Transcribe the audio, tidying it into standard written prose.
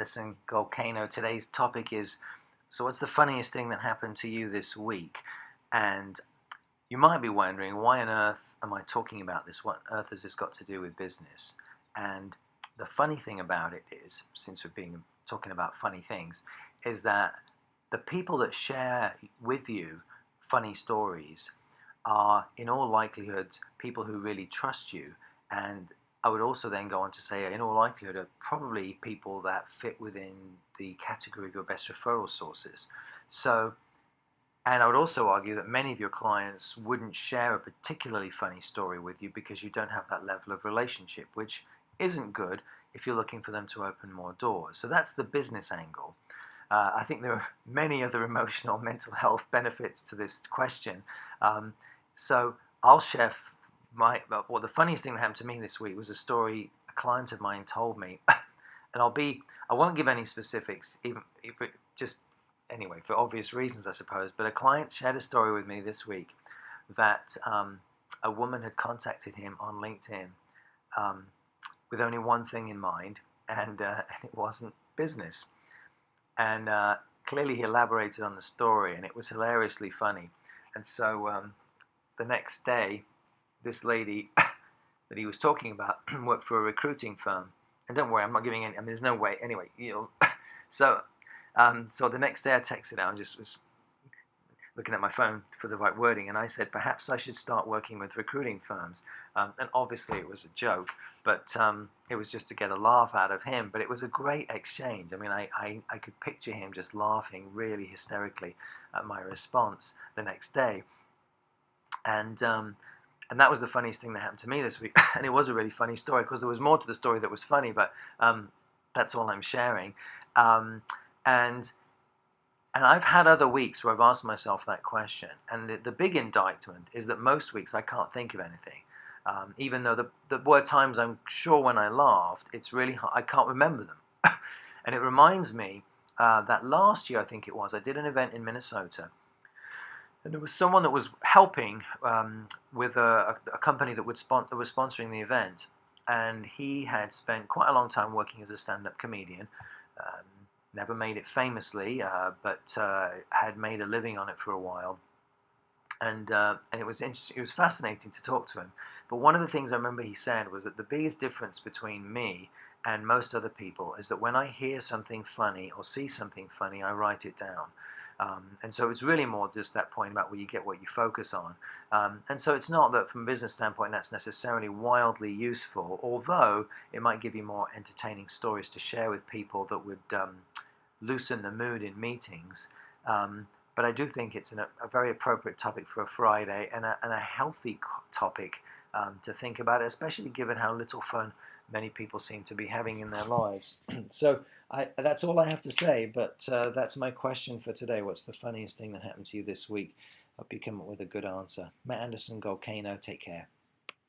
Anderson Golcano. Today's topic is, so what's the funniest thing that happened to you this week? And you might be wondering, why on earth am I talking about this? What on earth has this got to do with business? And the funny thing about it is, since we've been talking about funny things, is that the people that share with you funny stories are in all likelihood people who really trust you. And I would also then go on to say, in all likelihood, are probably people that fit within the category of your best referral sources. So, and I would also argue that many of your clients wouldn't share a particularly funny story with you because you don't have that level of relationship, which isn't good if you're looking for them to open more doors. So that's the business angle. I think there are many other emotional, mental health benefits to this question. So I'll share well, the funniest thing that happened to me this week was a story a client of mine told me, and I won't give any specifics, even if it just anyway for obvious reasons, I suppose. But a client shared a story with me this week that a woman had contacted him on LinkedIn with only one thing in mind, and it wasn't business. And clearly he elaborated on the story, and it was hilariously funny. And so the next day, this lady that he was talking about worked for a recruiting firm. And don't worry, I'm not giving any. I mean, there's no way. Anyway, so the next day I texted her and just was looking at my phone for the right wording, and I said, perhaps I should start working with recruiting firms. And obviously it was a joke, but it was just to get a laugh out of him. But it was a great exchange. I mean, I could picture him just laughing really hysterically at my response the next day. And that was the funniest thing that happened to me this week. And it was a really funny story because there was more to the story that was funny, but that's all I'm sharing. And I've had other weeks where I've asked myself that question. And the big indictment is that most weeks I can't think of anything. Even though there were times I'm sure when I laughed, it's really hard. I can't remember them. And it reminds me that last year, I think it was, I did an event in Minnesota. And there was someone that was helping with a company that was sponsoring the event. And he had spent quite a long time working as a stand-up comedian. Never made it famously, but had made a living on it for a while. And it was interesting. It was fascinating to talk to him. But one of the things I remember he said was that the biggest difference between me and most other people is that when I hear something funny or see something funny, I write it down. And so it's really more just that point about where you get what you focus on. And so it's not that from a business standpoint that's necessarily wildly useful, although it might give you more entertaining stories to share with people that would loosen the mood in meetings. But I do think it's a very appropriate topic for a Friday, and a healthy topic to think about, especially given how little fun many people seem to be having in their lives. So that's all I have to say, but that's my question for today. What's the funniest thing that happened to you this week? Hope you come up with a good answer. Matt Anderson, Golcano, take care.